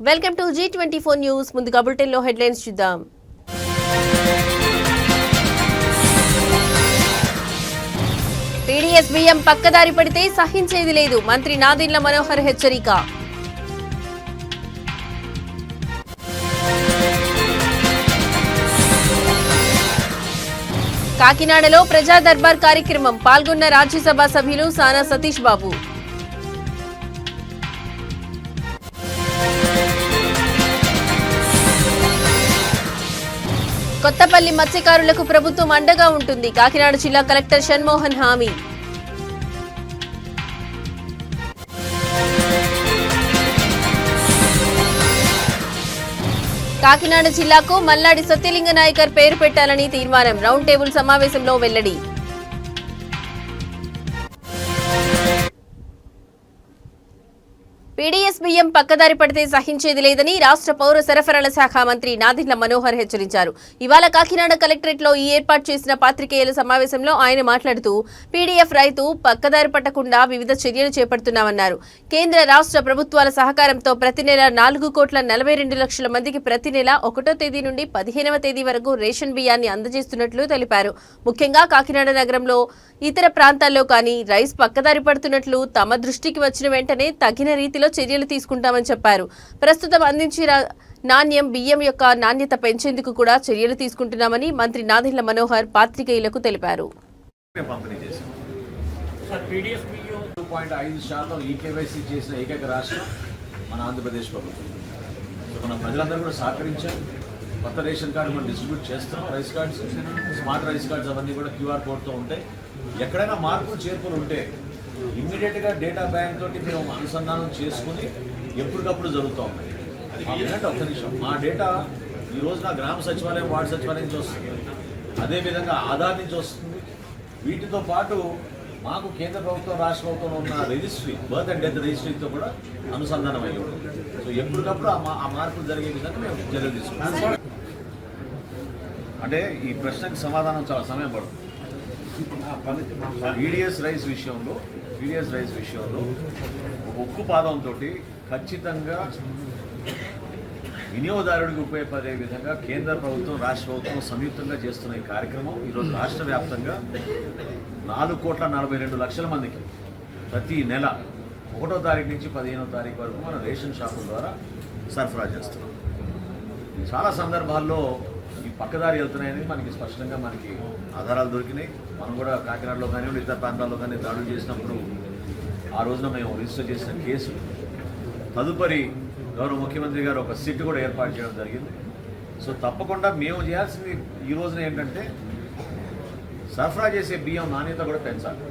Welcome to G24 news. ముందుగా bulletin లో headlines చూద్దాం. పీడీఎస్ బియ్యం పక్కదారి పడితే సహించేది లేదు. మంత్రి నాదెండ్ల మనోహర్ హెచ్చరిక. కాకినాడలో ప్రజా దర్బార్ కార్యక్రమం పాల్గొన్న రాజ్యసభ సభ్యులు సానా సతీష్ బాబు. కొత్తపల్లి మత్స్యకారులకు ప్రభుత్వం అండగా ఉంటుంది. కాకినాడ జిల్లా కలెక్టర్ షణ్మోహన్ హామీ. కాకినాడ జిల్లాకు మల్లాడి సత్యలింగ నాయకర్ పేరు పెట్టాలని తీర్మానం. రౌండ్ టేబుల్ సమావేశంలో వెల్లడి. పీడీఎస్ బియ్యం పక్కదారి పడితే సహించేది లేదని రాష్ట్ర పౌర సరఫరాల శాఖ మంత్రి నాదెండ్ల మనోహర్ హెచ్చరించారు. ఇవాళ కాకినాడ కలెక్టరేట్ లో ఏర్పాటు చేసిన పాత్రికేయుల సమావేశంలో ఆయన మాట్లాడుతూ పీడీఎఫ్ రైతు పక్కదారి పట్టకుండా వివిధ చర్యలు చేపడుతున్నామన్నారు. కేంద్ర రాష్ట్ర ప్రభుత్వాల సహకారంతో ప్రతి నెల 4,42,00,000 మందికి ప్రతి నెల 1వ తేదీ నుండి 15వ తేదీ వరకు రేషన్ బియ్యాన్ని అందజేస్తున్నట్లు తెలిపారు. ముఖ్యంగా కాకినాడ నగరంలో ఇతర ప్రాంతాల్లో కానీ రైస్ పక్కదారి పడుతున్నట్లు తమ దృష్టికి వచ్చిన వెంటనే తగిన రీతిలో చర్యలు తీసుకుంటామని చెప్పారు. ప్రస్తుతం అందించిన నాణ్యం బియ్యం యొక్క నాణ్యత పెంచేందుకు కూడా చర్యలు తీసుకుంటున్నామని మంత్రి నాదెండ్ల మనోహర్ పాత్రికేయులకు తెలిపారు. మన ప్రజలందరూ కూడా సహకరించారు. కొత్త రేషన్ కార్డు మనం డిస్ట్రిబ్యూట్ చేస్తాం. Rice cards, smart rice cards అవన్నీ కూడా క్యూఆర్ కోడ్తో ఉంటాయి. ఎక్కడైనా మార్పులు చేర్పులు ఉంటే ఇమ్మీడియట్గా డేటా బ్యాంక్ తోటి మేము అనుసంధానం చేసుకుని ఎప్పటికప్పుడు జరుగుతూ ఉంటాయి. ఒక్క నిమిషం, మా డేటా ఈ రోజు నా గ్రామ సచివాలయం, వార్డు సచివాలయం నుంచి వస్తుంది, అదేవిధంగా ఆధార్ నుంచి వస్తుంది. వీటితో పాటు మాకు కేంద్ర ప్రభుత్వం, రాష్ట్ర ప్రభుత్వం ఉన్న రిజిస్ట్రీ, బర్త్ అండ్ డెత్ రిజిస్ట్రీతో కూడా అనుసంధానం అయ్యి ఉంటుంది. సో ఎప్పటికప్పుడు ఆ మార్పులు జరిగే విధంగా మేము చర్యలు తీసుకుంటాం. అంటే ఈ ప్రశ్నకి సమాధానం చాలా సమయం పడుతుంది. పీడీఎస్ రైస్ విషయంలో ఉక్కు పాదంతో ఖచ్చితంగా వినియోగదారుడికి ఉపయోగపడే విధంగా కేంద్ర ప్రభుత్వం, రాష్ట్ర ప్రభుత్వం సంయుక్తంగా చేస్తున్న ఈ కార్యక్రమం ఈరోజు రాష్ట్ర వ్యాప్తంగా 4,42,00,000 మందికి ప్రతి నెల 1వ తారీఖు నుంచి 15వ తారీఖు వరకు మన రేషన్ షాపుల ద్వారా సరఫరా చేస్తున్నాం. చాలా సందర్భాల్లో ఈ పక్కదారి వెళ్తున్నాయని మనకి స్పష్టంగా ఆధారాలు దొరికినాయి. మనం కూడా కాకినాడలో కానివ్వండి, ఇతర ప్రాంతాల్లో కానీ దాడులు చేసినప్పుడు ఆ రోజున మేము రిజిస్టర్ చేసిన కేసు తదుపరి గౌరవ ముఖ్యమంత్రి గారు ఒక సిట్ కూడా ఏర్పాటు చేయడం జరిగింది. సో తప్పకుండా మేము చేయాల్సింది ఈ రోజున ఏంటంటే సరఫరా చేసే బియ్యం నాణ్యత కూడా పెంచాలి.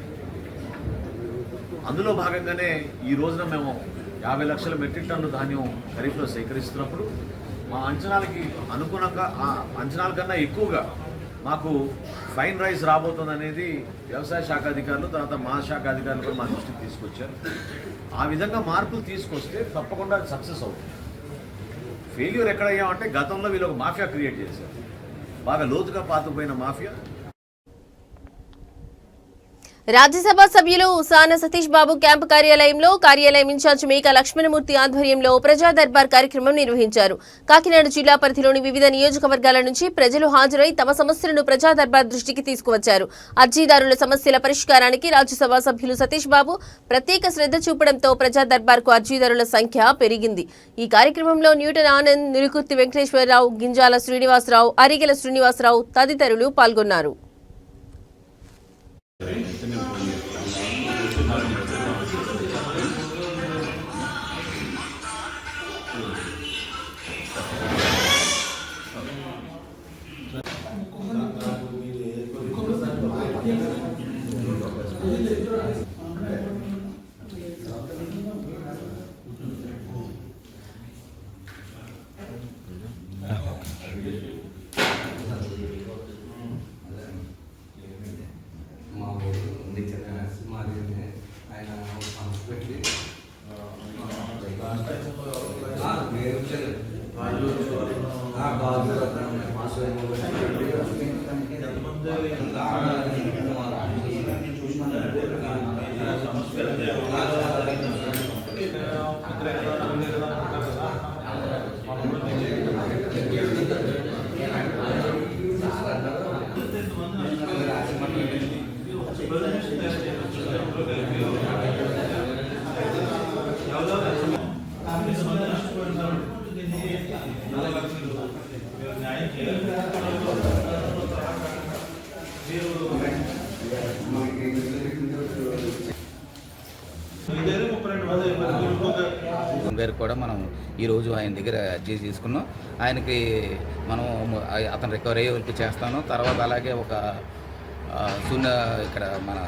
అందులో భాగంగానే ఈ రోజున మేము 50 లక్షల మెట్రిక్ టన్నుల ధాన్యం ఖరీఫ్లో సేకరిస్తున్నప్పుడు మా అంచనాలకి అనుగుణంగా, అంచనాల కన్నా ఎక్కువగా మాకు ఫైన్ రైస్ రాబోతుంది అనేది వ్యవసాయ శాఖ అధికారులు, తర్వాత మా శాఖ అధికారులు కూడా మా దృష్టికి తీసుకొచ్చారు. ఆ విధంగా మార్పులు తీసుకొస్తే తప్పకుండా సక్సెస్ అవుతుంది. ఫెయిల్యూర్ ఎక్కడయ్యామంటే గతంలో వీళ్ళు ఒక మాఫియా క్రియేట్ చేశారు, బాగా లోతుగా పాతుకుపోయిన మాఫియా. రాజ్యసభ సభ్యులు సానా సతీష్ బాబు క్యాంపు కార్యాలయంలో కార్యాలయం ఇన్ఛార్జ్ మేక లక్ష్మణమూర్తి ఆధ్వర్యంలో ప్రజా దర్బార్ కార్యక్రమం నిర్వహించారు. కాకినాడ జిల్లా పరిధిలోని వివిధ నియోజకవర్గాల నుంచి ప్రజలు హాజరై తమ సమస్యలను ప్రజా దర్బార్ దృష్టికి తీసుకువచ్చారు. అర్జీదారుల సమస్యల పరిష్కారానికి రాజ్యసభ సభ్యులు సతీష్ బాబు ప్రత్యేక శ్రద్ధ చూపడంతో ప్రజా దర్బార్కు అర్జీదారుల సంఖ్య పెరిగింది. ఈ కార్యక్రమంలో న్యూటన్ ఆనంద్, నిరుకుర్తి వెంకటేశ్వరరావు, గింజాల శ్రీనివాసరావు, అరిగెల శ్రీనివాసరావు తదితరులు పాల్గొన్నారు. గారికి కూడా మనం ఈరోజు ఆయన దగ్గర అర్జీ తీసుకున్నాం. ఆయనకి మనం అతను రికవరీ అయ్యే వరకు చేస్తాను. తర్వాత అలాగే ఒక ఇక్కడ మన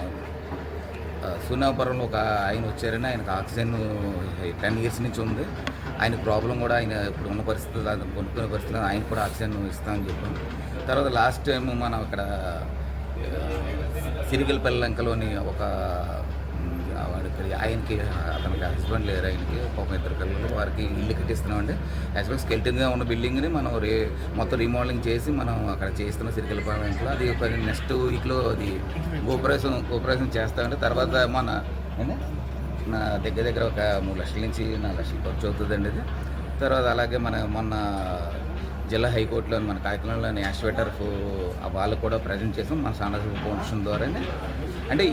సూనాపురంలో ఒక ఆయన వచ్చారని ఆయనకు ఆక్సిజన్ 10 years నుంచి ఉంది. ఆయన ప్రాబ్లం కూడా ఆయన ఇప్పుడు ఉన్న పరిస్థితులు కొనుక్కునే పరిస్థితుల్లో ఆయన కూడా ఆక్సిజన్ ఇస్తామని చెప్పాం. తర్వాత లాస్ట్ టైం మనం అక్కడ సిరిగలపల్లి లంకలోని ఒక ఆయనకి అతనికి హస్బెండ్ లేరు, ఆయనకి ఒక 2 పిల్లలు, వారికి ఇల్లు కట్టిస్తున్నామండి. యాక్చువల్గా స్కెల్టన్గా ఉన్న బిల్డింగ్ని మనం మొత్తం రీమోడలింగ్ చేసి మనం అక్కడ చేస్తున్నాం సిరిగలపల్లి లంకలో. అది నెక్స్ట్ వీక్లో అది కోఆపరేషన్ చేస్తామండి. తర్వాత నా దగ్గర ఒక 3 లక్షల నుంచి 4 లక్షలు ఖర్చు అవుతుందండి ఇది. తర్వాత అలాగే మొన్న జిల్లా హైకోర్టులో మన కాకినాడలోని యాక్సివేటర్ వాళ్ళు కూడా ప్రజెంట్ చేసాం మన సానస్ ఫౌండేషన్ ద్వారానే. అంటే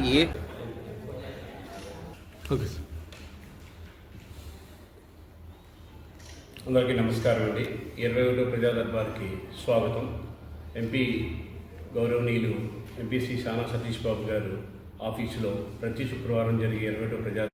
అందరికీ నమస్కారం అండి. 21వ ప్రజా దర్బార్కి స్వాగతం. ఎంపీ గౌరవనీయులు ఎంపీ శ్రీ సానా సతీష్ బాబు గారు ఆఫీసులో ప్రతి శుక్రవారం జరిగే 21వ ప్రజా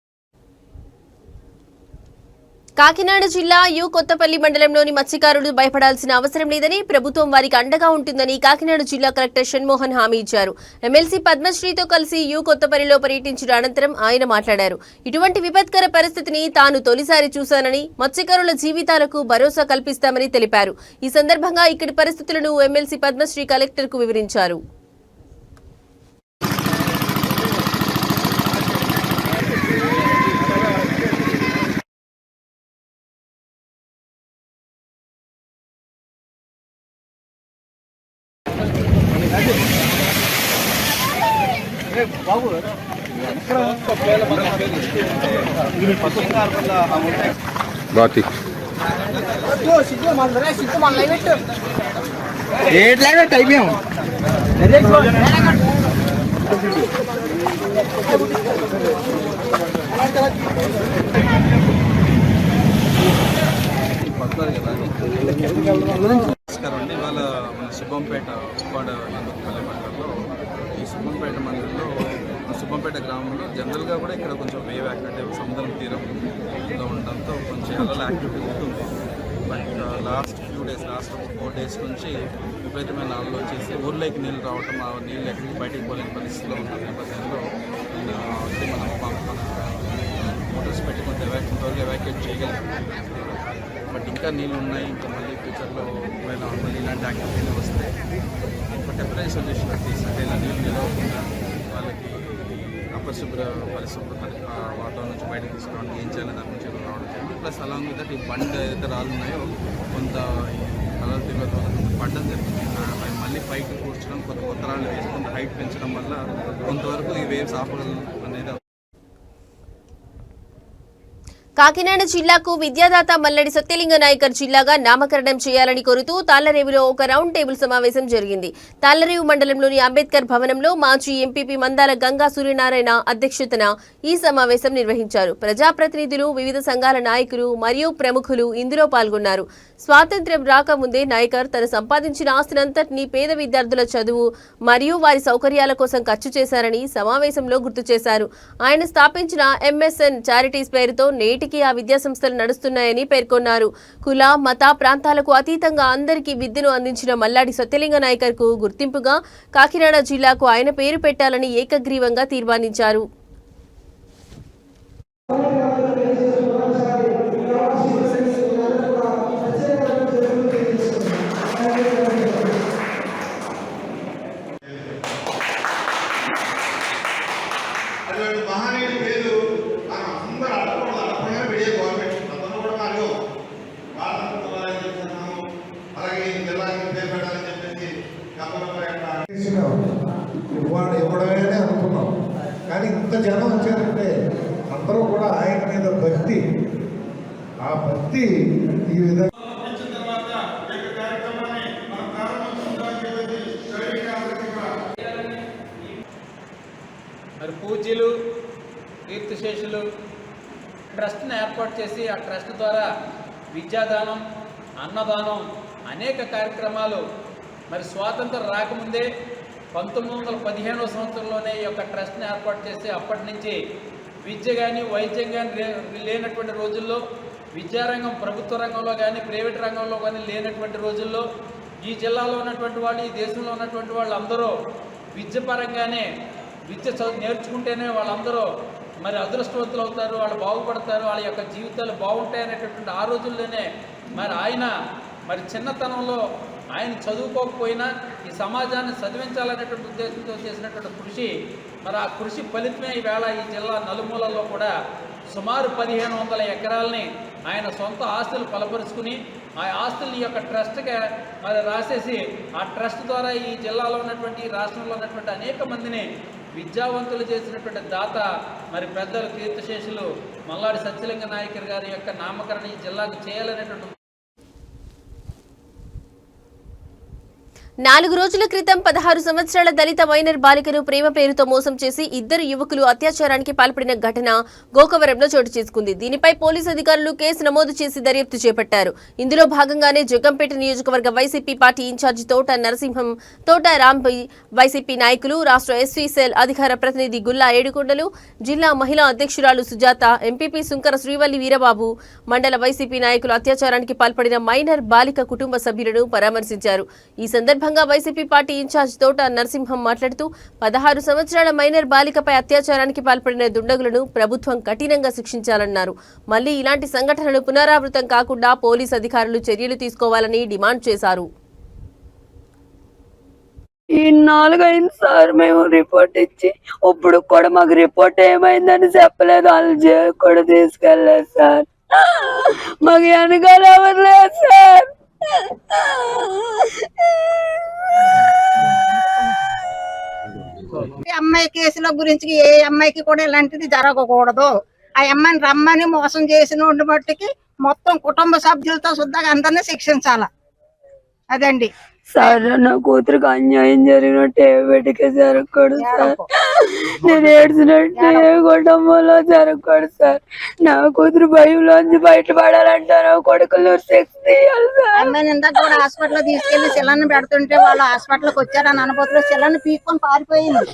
కాకినాడ జిల్లా కొత్తపల్లి మండలంలోని మత్స్యకారులు భయపడాల్సిన అవసరం లేదని, ప్రభుత్వం వారికి అండగా ఉంటుందని కాకినాడ జిల్లా కలెక్టర్ షణ్మోహన్ హామీ ఇచ్చారు. ఎమ్మెల్సీ పద్మశ్రీతో కలిసి కొత్తపల్లిలో పర్యటించిన అనంతరం ఆయన మాట్లాడారు. ఇటువంటి విపత్కర పరిస్థితిని తాను తొలిసారి చూశానని, మత్స్యకారుల జీవితాలకు భరోసా కల్పిస్తామని తెలిపారు. ఈ సందర్భంగా ఇక్కడి పరిస్థితులను ఎమ్మెల్సీ పద్మశ్రీ కలెక్టర్కు వివరించారు. నమస్కారం అండి. ఇవాళ మన సుబ్బంపేట ఉప్పాడ నందపల్లి మండలంలో ఈ సుబ్బంపేట మండలంలో సుబ్బంపేట గ్రామంలో జనరల్గా కూడా ఇక్కడ కొంచెం వేవ్ యాక్టివిటీ సముద్రం తీరంలో ఉండడంతో కొంచెం అలల యాక్టివిటీ ఉంటుంది. బట్ లాస్ట్ 4 days నుంచి విపరీతమైన అలలు వచ్చేసి ఊర్లోకి నీళ్ళు రావటం, ఆ నీళ్ళు ఎక్కడికి బయటికి పోలేని పరిస్థితిలో ఉన్న నేపథ్యంలో మనం మోటార్స్ పెట్టి కొంత ఇంతవరకు ఎవాక్యుయేట్ చేయగలిగాం. బట్ ఇంకా నీళ్ళు ఉన్నాయి. ఇంకా మళ్ళీ ఫ్యూచర్లో మళ్ళీ ఇలాంటి యాక్టివిటీలు వస్తే టెంపరీ సొల్యూషన్ తీసుకుంటే ఇలా నీళ్ళు నిలవకుండా వాళ్ళకి పరిశుభ్ర వాతావరణం నుంచి బయటకు తీసుకోవడానికి ఏం చేయాలని దాని నుంచి రావడం జరిగింది. ప్లస్ అలాంగ్ విత్ దట్ ఈ బండ్ ఏదైతే రాళ్ళు ఉన్నాయో కొంత కలర్ తీవ్రత వల్ల పడ్డం జరిగింది. మళ్ళీ పైకి కూర్చడం, కొత్త రాళ్ళు వేసి కొంత హైట్ పెంచడం వల్ల కొంతవరకు ఈ వేవ్స్ ఆపగలం అనేది. కాకినాడ జిల్లాకు విద్యాదాత మల్లడి సత్యలింగ నాయకర్ జిల్లాగా నామకరణం చేయాలని కోరుతూ తాళ్లరేవులో ఒక రౌండ్ టేబుల్ సమావేశం జరిగింది. తాళ్లరేవు మండలంలోని అంబేద్కర్ భవనంలో మాజీ ఎంపీపీ మందాల గంగా సూర్యనారాయణ అధ్యక్షతన ఈ సమావేశం నిర్వహించారు. ప్రజాప్రతినిధులు, వివిధ సంఘాల నాయకులు మరియు ప్రముఖులు ఇందులో పాల్గొన్నారు. స్వాతంత్ర్యం రాకముందే నాయకర్ తను సంపాదించిన ఆస్తినంతటినీ పేద విద్యార్థుల చదువు మరియు వారి సౌకర్యాల కోసం ఖర్చు చేశారని సమావేశంలో గుర్తు చేశారు. ఆయన స్థాపించిన MSN చారిటీస్ పేరుతో నేటికి ఆ విద్యాసంస్థలు నడుస్తున్నాయని పేర్కొన్నారు. కుల, మత, ప్రాంతాలకు అతీతంగా అందరికీ విద్యను అందించిన మల్లాడి సత్యలింగ నాయకర్ కు గుర్తింపుగా కాకినాడ జిల్లాకు ఆయన పేరు పెట్టాలని ఏకగ్రీవంగా తీర్మానించారు. ఇవ్వడమే అనుకున్నాం, కానీ ఇంత జనం వచ్చారంటే అందరూ కూడా ఆయన మీద భక్తి, ఆ భక్తి ఈ విధంగా మరి పూజ్యులు కీర్తిశేషులు ట్రస్ట్ని ఏర్పాటు చేసి ఆ ట్రస్ట్ ద్వారా విద్యాదానం, అన్నదానం అనేక కార్యక్రమాలు మరి స్వాతంత్రం రాకముందే 1915వ సంవత్సరంలోనే ఈ యొక్క ట్రస్ట్ని ఏర్పాటు చేసి అప్పటి నుంచి విద్య కానీ వైద్యం కానీ లేనటువంటి రోజుల్లో విద్యారంగం ప్రభుత్వ రంగంలో కానీ ప్రైవేట్ రంగంలో కానీ లేనటువంటి రోజుల్లో ఈ జిల్లాలో ఉన్నటువంటి వాళ్ళు, ఈ దేశంలో ఉన్నటువంటి వాళ్ళు అందరూ విద్య పరంగానే నేర్చుకుంటేనే వాళ్ళందరూ మరి అదృష్టవంతులు అవుతారు, వాళ్ళు బాగుపడతారు, వాళ్ళ యొక్క జీవితాలు బాగుంటాయనేటటువంటి ఆ రోజుల్లోనే మరి ఆయన మరి చిన్నతనంలో ఆయన చదువుకోకపోయినా ఈ సమాజాన్ని చదివించాలనేటువంటి ఉద్దేశంతో చేసినటువంటి కృషి, మరి ఆ కృషి ఫలితమే ఈవేళ ఈ జిల్లా నలుమూలల్లో కూడా సుమారు 1500 ఎకరాలని ఆయన సొంత ఆస్తులు బలపరుచుకుని ఆ ఆస్తుల్ని యొక్క ట్రస్ట్గా మరి రాసేసి ఆ ట్రస్ట్ ద్వారా ఈ జిల్లాలో ఉన్నటువంటి రాష్ట్రంలో ఉన్నటువంటి అనేక మందిని విద్యావంతులు చేసినటువంటి దాత మరి పెద్దలు కీర్తిశేషులు మల్లాడి సత్యలింగ నాయకర్ గారి యొక్క నామకరణ ఈ జిల్లాకు చేయాలనేటువంటి 4 రోజుల క్రితం 16 సంవత్సరాల దళిత మైనర్ బాలికను ప్రేమ పేరుతో మోసం చేసి 2 యువకులు అత్యాచారానికి పాల్పడిన ఘటన గోకవరంలో చోటు చేసుకుంది. దీనిపై పోలీసు అధికారులు కేసు నమోదు చేసి దర్యాప్తు చేపట్టారు. ఇందులో భాగంగానే జగ్గంపేట నియోజకవర్గ వైసీపీ పార్టీ ఇన్ఛార్జి తోట నరసింహం, తోట రాంపై, వైసీపీ నాయకులు, రాష్ట్ర ఎస్సీ సెల్ అధికార ప్రతినిధి గుల్లా ఏడుకొండలు, జిల్లా మహిళా అధ్యక్షురాలు సుజాత, ఎంపీపీ సుంకర శ్రీవల్లి వీరబాబు, మండల వైసీపీ నాయకులు అత్యాచారానికి పాల్పడిన మైనర్ బాలిక కుటుంబ సభ్యులను పరామర్శించారు. ఈ సందర్భంగా వైసీపీ పార్టీ ఇన్ఛార్జ్ తోట నరసింహం మాట్లాడుతూ 16 సంవత్సరాల మైనర్ బాలికపై అత్యాచారానికి పాల్పడిన దుండగులను ప్రభుత్వం కఠినంగా శిక్షించాలన్నారు. మళ్లీ ఇలాంటి సంఘటనలు పునరావృతం కాకుండా పోలీసు అధికారులు చర్యలు తీసుకోవాలని డిమాండ్ చేశారు. ఈ 4 అయింది సార్ మేము రిపోర్ట్ ఇచ్చి, ఇప్పుడు కూడా మాకు రిపోర్ట్ ఏమైందని చెప్పలేదు, వాళ్ళు జైలు కూడా తీసుకెళ్ళలేదు సార్. మాకు వెనకాల ఎవరు లేదు సార్. అమ్మాయి కేసుల గురించి ఏ అమ్మాయికి కూడా ఇలాంటిది జరగకూడదు. ఆ అమ్మాయిని రమ్మని మోసం చేసిన బట్టికి మొత్తం కుటుంబ సభ్యులతో శుద్ధంగా అందరినీ శిక్షించాల. అదండి సార్, నా కూతురికి అన్యాయం జరిగినట్టు ఏ బిడ్డకే జరగకూడదు సార్. నేను ఏడ్చినట్టు ఏ కుటుంబంలో జరగకూడదు సార్. నా కూతురు భయంలోంచి బయటపడాలంటే నా కొడుకులు శక్తి తీయాలి సార్. అమ్మాయిని ఇందాక కూడా హాస్పిటల్ తీసుకెళ్లి శిలను పెడుతుంటే వాళ్ళు హాస్పిటల్కి వచ్చారని అనుభూతిలో శిలను పీక్కొని పారిపోయింది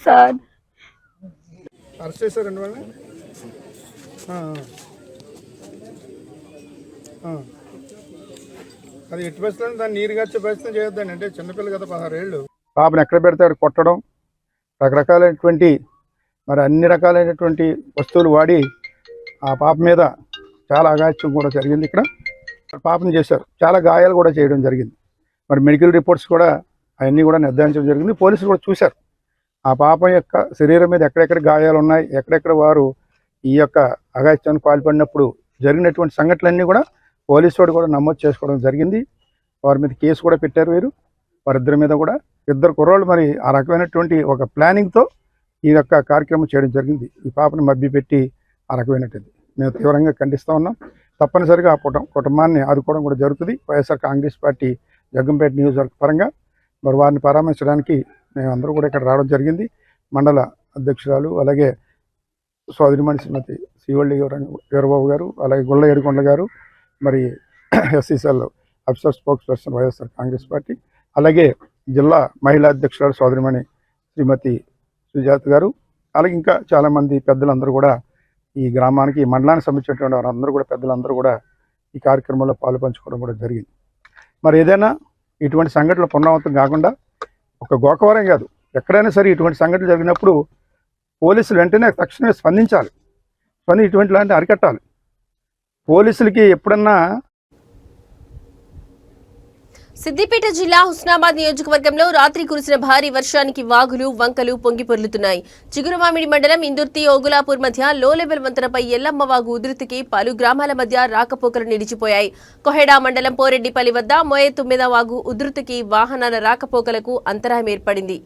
సార్. అరెస్ట్ చేశారండి వాళ్ళని. అది ఎట్టి పరిస్థితుల్లో దాన్ని నీరుగార్చే ప్రయత్నం చేయొద్దండి. అంటే చిన్నపిల్ల కదా, 16 ఏళ్ళు. పాపను ఎక్కడ పెడితే అక్కడ కొట్టడం, రకరకాలైనటువంటి మరి అన్ని రకాలైనటువంటి వస్తువులు వాడి ఆ పాప మీద చాలా అగాత్యం కూడా జరిగింది. ఇక్కడ పాపను చేశారు, చాలా గాయాలు కూడా చేయడం జరిగింది. మరి మెడికల్ రిపోర్ట్స్ కూడా అవన్నీ కూడా నిర్ధారించడం జరిగింది. పోలీసులు కూడా చూశారు ఆ పాప యొక్క శరీరం మీద ఎక్కడెక్కడ గాయాలు ఉన్నాయి, ఎక్కడెక్కడ వారు ఈ యొక్క అగాత్యానికి పాల్పడినప్పుడు జరిగినటువంటి సంఘటనలన్నీ కూడా పోలీసు వాడు కూడా నమోదు చేసుకోవడం జరిగింది. వారి మీద కేసు కూడా పెట్టారు. వారిద్దరి మీద కూడా 2 కుర్రోళ్ళు మరి ఆ రకమైనటువంటి ఒక ప్లానింగ్తో ఈ యొక్క కార్యక్రమం చేయడం జరిగింది. ఈ పాపను మభ్యపెట్టి ఆ రకమైనటువంటి మేము తీవ్రంగా ఖండిస్తూ ఉన్నాం. తప్పనిసరిగా ఆ కుటుంబాన్ని ఆదుకోవడం కూడా జరుగుతుంది. వైఎస్ఆర్ కాంగ్రెస్ పార్టీ జగ్గంపేట నియోజకవర్గ పరంగా మరి వారిని పరామర్శించడానికి మేమందరూ కూడా ఇక్కడ రావడం జరిగింది. మండల అధ్యక్షురాలు, అలాగే సోదరిమణి శ్రీమతి శ్రీవల్లి వీరబాబు గారు, అలాగే గుళ్ళ ఏడుకొండల గారు, మరి SCCL officer spokes person YSR Congress party, అలాగే జిల్లా మహిళా అధ్యక్షురాలు సోదరిమణి శ్రీమతి సుజాత గారు, అలాగే ఇంకా చాలామంది పెద్దలందరూ కూడా ఈ గ్రామానికి, ఈ మండలానికి సంబంధించినటువంటి వారందరూ కూడా పెద్దలందరూ కూడా ఈ కార్యక్రమంలో పాలు పంచుకోవడం కూడా జరిగింది. మరి ఏదైనా ఇటువంటి సంఘటనలు పునరావృతం కాకుండా ఒక గోకవరం కాదు, ఎక్కడైనా సరే ఇటువంటి సంఘటనలు జరిగినప్పుడు పోలీసులు వెంటనే తక్షణమే స్పందించాలి. ఇటువంటి లాంటి అరికట్టాలి. పోలీసులకి ఎప్పుడన్నా సిద్దిపేట జిల్లా హుస్నాబాద్ నియోజకవర్గంలో రాత్రి కురిసిన భారీ వర్షానికి వాగులు, వంకలు పొంగి పొర్లుతున్నాయి. చిగురుమామిడి మండలం ఇందుర్తి ఓగులాపూర్ మధ్య లో లెవెల్ వంతెనపై ఎల్లమ్మ వాగు ఉధృతికి పలు గ్రామాల మధ్య రాకపోకలు నిలిచిపోయాయి. కొహెడా మండలం పోరెడ్డిపల్లి వద్ద మోయే 9వ వాగు ఉధృతికి వాహనాల రాకపోకలకు అంతరాయం ఏర్పడింది.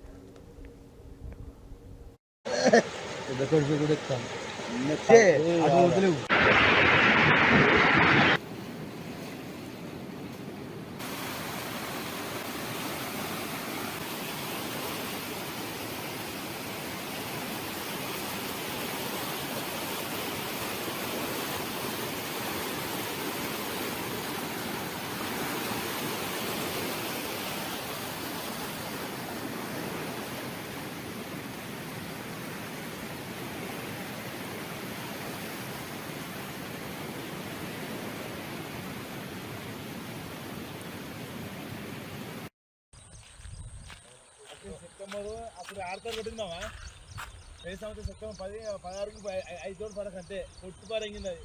మరి అప్పుడు 6 తోడు కొట్టిందామా ఏ సంవత్సరం చక్కగా 16కి 5 తోడు పడక అంతే కొట్టు పారంగింది అది.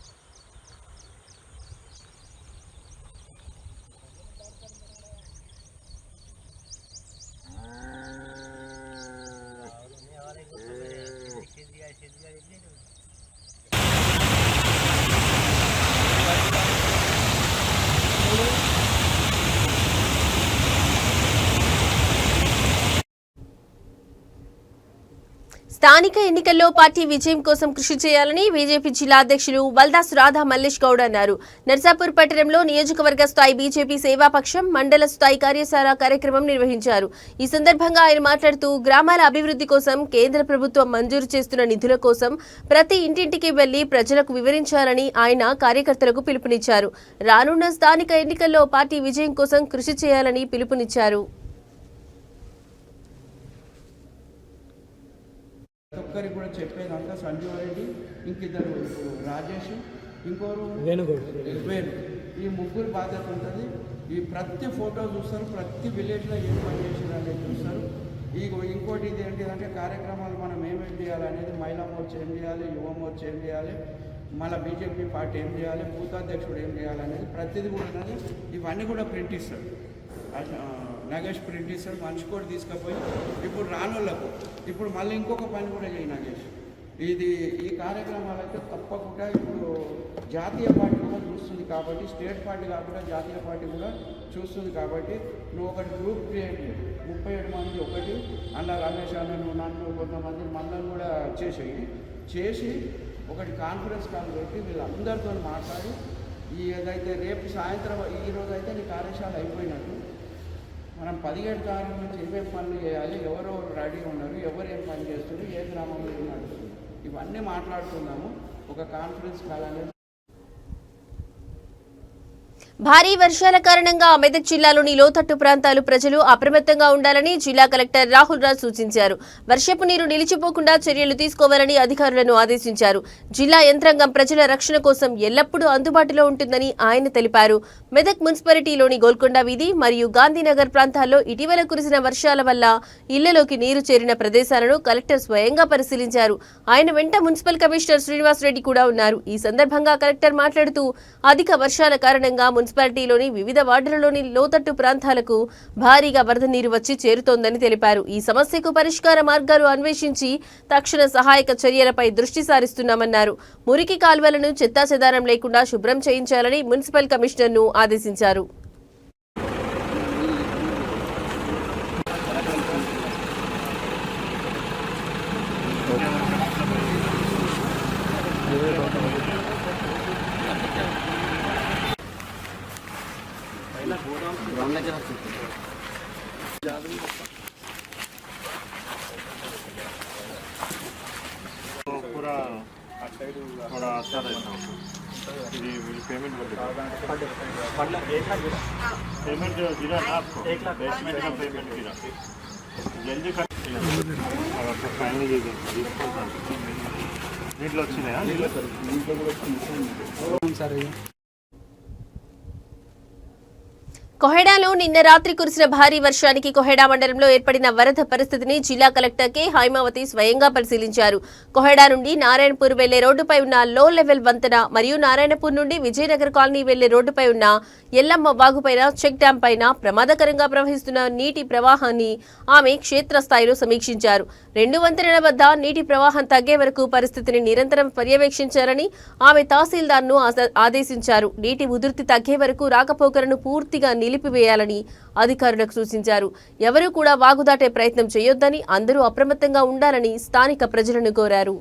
స్థానిక ఎన్నికల్లో పార్టీ విజయం కోసం కృషి చేయాలని బీజేపీ జిల్లా అధ్యక్షులు వల్దాసు రాధా మల్లేష్ గౌడ్ అన్నారు. నర్సాపూర్ పట్టణంలో నియోజకవర్గ స్థాయి బీజేపీ సేవాపక్షం మండల స్థాయి కార్యశాల కార్యక్రమం నిర్వహించారు. ఈ సందర్భంగా ఆయన మాట్లాడుతూ గ్రామాల అభివృద్ధి కోసం కేంద్ర ప్రభుత్వం మంజూరు చేస్తున్న నిధుల కోసం ప్రతి ఇంటింటికి వెళ్లి ప్రజలకు వివరించాలని ఆయన కార్యకర్తలకు పిలుపునిచ్చారు. రానున్న స్థానిక ఎన్నికల్లో పార్టీ విజయం కోసం కృషి చేయాలని పిలుపునిచ్చారు. ఒక్కరికి కూడా చెప్పేదంతా సంజీవ్ రెడ్డి, ఇంకిద్దరు రాజేష్, ఇంకోరు వేణు, ఈ ముగ్గురు బాధ్యత ఉంటుంది. ఈ ప్రతి ఫోటో చూస్తారు, ప్రతి విలేజ్లో ఏం పని చేసారు అనేది చూస్తారు. ఇంకోటి ఇది ఏంటిదంటే కార్యక్రమాలు మనం ఏమేమి చేయాలనేది మహిళా మోర్చా ఏం చేయాలి, యువ మోర్చా ఏం చేయాలి, మళ్ళీ బీజేపీ పార్టీ ఏం చేయాలి, బూత్ అధ్యక్షుడు ఏం చేయాలనేది ప్రతిదీ కూడా ఉన్నది. ఇవన్నీ కూడా ప్రింట్ ఇస్తారు, నగేష్ ప్రింట్ ఇస్తాడు. మనిషి కూడా తీసుకుపోయి ఇప్పుడు రానోళ్ళకు ఇప్పుడు మళ్ళీ ఇంకొక పని కూడా చేయి నగేష్. ఈ కార్యక్రమాలు అయితే తప్పకుండా ఇప్పుడు జాతీయ పార్టీ కూడా చూస్తుంది కాబట్టి, స్టేట్ పార్టీ కాకుండా జాతీయ పార్టీ కూడా చూస్తుంది కాబట్టి నువ్వు ఒకటి గ్రూప్ క్రియేట్ చేయి. 37 మంది ఒకటి అలా రమేష్ అన్న, నువ్వు నన్ను కొంతమంది మనల్ని కూడా చేసి ఒకటి కాన్ఫరెన్స్ కాల్ పెట్టి వీళ్ళందరితో మాట్లాడి ఏదైతే రేపు సాయంత్రం ఈరోజు అయితే నీ కార్యశాల అయిపోయినట్టు మనం 17 తారీఖు నుంచి ఏమేమి పనులు చేయాలి, ఎవరెవరు రెడీ ఉన్నారు, ఎవరు ఏం పని చేస్తున్నారు, ఏ గ్రామంలో ఏం నడుస్తుంది, ఇవన్నీ మాట్లాడుతున్నాము. ఒక కాన్ఫరెన్స్ కాల్ భారీ వర్షాల కారణంగా మెదక్ జిల్లాలోని లోతట్టు ప్రాంతాలు ప్రజలు అప్రమత్తంగా ఉండాలని జిల్లా కలెక్టర్ రాహుల్ రాజ్ సూచించారు. వర్షపు నీరు నిలిచిపోకుండా చర్యలు తీసుకోవాలని అధికారులను ఆదేశించారు. జిల్లా యంత్రాంగం ప్రజల రక్షణ కోసం ఎల్లప్పుడూ అందుబాటులో ఉంటుందని ఆయన తెలిపారు. మెదక్ మున్సిపాలిటీలోని గోల్కొండ వీధి మరియు గాంధీనగర్ ప్రాంతాల్లో ఇటీవల కురిసిన వర్షాల వల్ల ఇళ్లలోకి నీరు చేరిన ప్రదేశాలను కలెక్టర్ స్వయంగా పరిశీలించారు. ఆయన వెంట మున్సిపల్ కమిషనర్ శ్రీనివాస్ రెడ్డి కూడా ఉన్నారు. ఈ సందర్భంగా కలెక్టర్ మాట్లాడుతూ అధిక వర్షాల కారణంగా మున్సిపాలిటీలోని వివిధ వార్డులలోని లోతట్టు ప్రాంతాలకు భారీగా వరద నీరు వచ్చి చేరుతోందని తెలిపారు. ఈ సమస్యకు పరిష్కార మార్గాలు అన్వేషించి తక్షణ సహాయక చర్యలపై దృష్టి సారిస్తున్నామన్నారు. మురికి కాల్వలను చెత్తాచెదారం లేకుండా శుభ్రం చేయించాలని మున్సిపల్ కమిషనర్ను ఆదేశించారు. पूरा थोड़ा अच्छा रहता है पेमेंट पेमेंट जो गिरा ना आपको 1 लाख बेसमेंट का पेमेंट गिरा जल्दी फाइनल నీటిలో వచ్చినాయా కొహెడాలో నిన్న రాత్రి కురిసిన భారీ వర్షానికి కొహెడా మండలంలో ఏర్పడిన వరద పరిస్థితిని జిల్లా కలెక్టర్ కె హైమావతి స్వయంగా పరిశీలించారు. కొహెడా నుండి నారాయణపూర్ వెళ్లే రోడ్డుపై ఉన్న లో లెవెల్ వంతెన మరియు నారాయణపూర్ నుండి విజయనగర్ కాలనీ వెళ్లే రోడ్డుపై ఉన్న ఎల్లమ్మ వాగుపైన చెక్ డ్యాం పైన ప్రమాదకరంగా ప్రవహిస్తున్న నీటి ప్రవాహాన్ని ఆమె క్షేత్రస్థాయిలో సమీక్షించారు. 2 వంతెనల వద్ద నీటి ప్రవాహం తగ్గే వరకు పరిస్థితిని నిరంతరం పర్యవేక్షించాలని ఆమె తహసీల్దార్ను ఆదేశించారు. నీటి ఉధృతి తగ్గే వరకు రాకపోకలను పూర్తిగా నిలిపివేయాలని అధికారులకు సూచించారు. ఎవరూ కూడా వాగు దాటే ప్రయత్నం చేయొద్దని, అందరూ అప్రమత్తంగా ఉండాలని స్థానిక ప్రజలను కోరారు.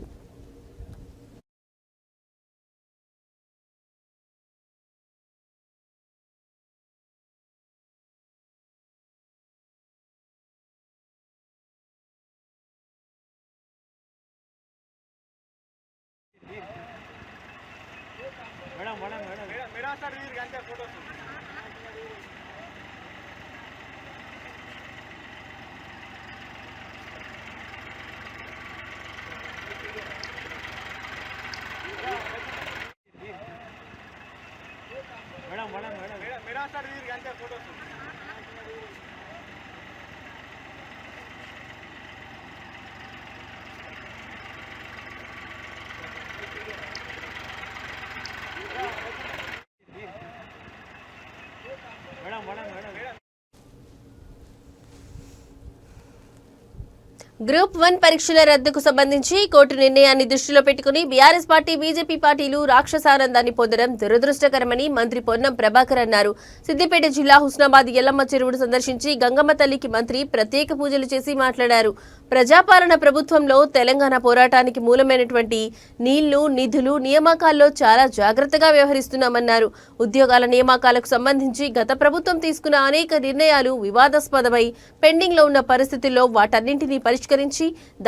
గ్రూప్ 1 పరీక్షల రద్దుకు సంబంధించి కోర్టు నిర్ణయాన్ని దృష్టిలో పెట్టుకుని బీఆర్ఎస్ పార్టీ బీజేపీ పార్టీలు రాక్షసానందాన్ని పొందడం దురదృష్టకరమని మంత్రి పొన్నం ప్రభాకర్ అన్నారు. సిద్దిపేట జిల్లా హుస్నాబాద్ ఎల్లమ్మ చెరువును సందర్శించి గంగమ్మ తల్లికి మంత్రి ప్రత్యేక పూజలు చేసి మాట్లాడారు. ప్రజాపాలన ప్రభుత్వంలో తెలంగాణ పోరాటానికి మూలమైనటువంటి నీళ్లు, నిధులు, నియామకాల్లో చాలా జాగ్రత్తగా వ్యవహరిస్తున్నామన్నారు. ఉద్యోగాల నియామకాలకు సంబంధించి గత ప్రభుత్వం తీసుకున్న అనేక నిర్ణయాలు వివాదాస్పదమై పెండింగ్ లో ఉన్న పరిస్థితుల్లో వాటన్నింటినీ పరిష్కరించి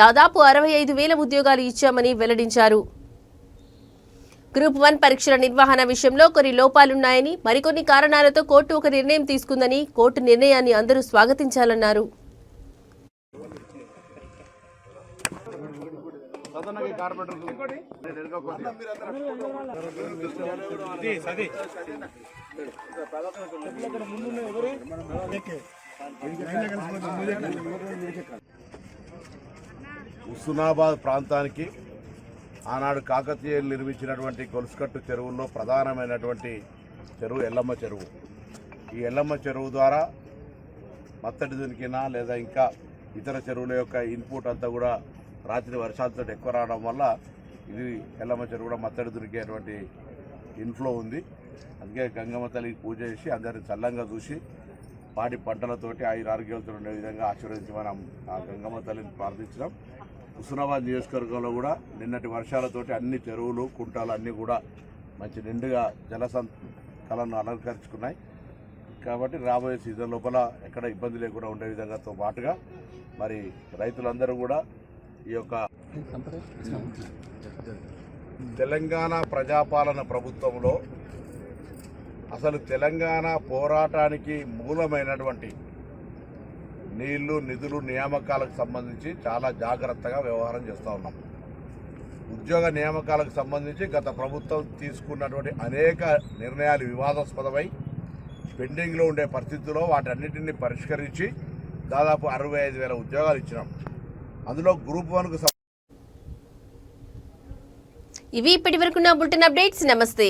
దాదాపు 65,000 ఉద్యోగాలు ఇచ్చామని వెల్లడించారు. గ్రూప్ 1 పరీక్షల నిర్వహణ విషయంలో కొన్ని లోపాలున్నాయని, మరికొన్ని కారణాలతో కోర్టు ఒక నిర్ణయం తీసుకుందని, కోర్టు నిర్ణయాన్ని అందరూ స్వాగతించాలన్నారు. హుస్నాబాద్ ప్రాంతానికి ఆనాడు కాకతీయులు నిర్మించినటువంటి గొలుసుకట్టు చెరువుల్లో ప్రధానమైనటువంటి చెరువు ఎల్లమ్మ చెరువు. ఈ ఎల్లమ్మ చెరువు ద్వారా మత్తడి దునికినా లేదా ఇంకా ఇతర చెరువుల యొక్క ఇన్పుట్ అంతా కూడా రాత్రి వర్షాలతో ఎక్కువ రావడం వల్ల ఇది ఎల్లమ్మ చెరువు కూడా మత్తడి దునికేటువంటి ఇన్ఫ్లో ఉంది. అందుకే గంగమ్మ తల్లికి పూజ చేసి అందరిని చల్లంగా చూసి పాడి పంటలతోటి ఆరోగ్యాలతో ఉండే విధంగా ఆశీర్వదించి మనం ఆ గంగమ్మ తల్లిని ప్రార్థించడం. హుస్నాబాద్ నియోజకవర్గంలో కూడా నిన్నటి వర్షాలతోటి అన్ని చెరువులు, కుంటాలు అన్నీ కూడా మంచి నిండుగా జలకళను అలంకరించుకున్నాయి. కాబట్టి రాబోయే సీజన్ లోపల ఎక్కడ ఇబ్బంది లేకుండా ఉండే విధంగాతో పాటుగా మరి రైతులందరూ కూడా ఈ యొక్క తెలంగాణ ప్రజాపాలన ప్రభుత్వంలో అసలు తెలంగాణ పోరాటానికి మూలమైనటువంటి నీళ్లు, నిధులు, నియామకాలకు సంబంధించి చాలా జాగ్రత్తగా వ్యవహారం చేస్తూ ఉన్నాం. ఉద్యోగ నియామకాలకు సంబంధించి గత ప్రభుత్వం తీసుకున్నటువంటి అనేక నిర్ణయాలు వివాదాస్పదమై పెండింగ్లో ఉండే పరిస్థితుల్లో వాటన్నిటిని పరిష్కరించి దాదాపు 65,000 ఉద్యోగాలు ఇచ్చినాం. అందులో గ్రూప్ 1కు ఇవి ఇప్పటివరకున్న బులెటిన్ అప్డేట్స్. నమస్తే.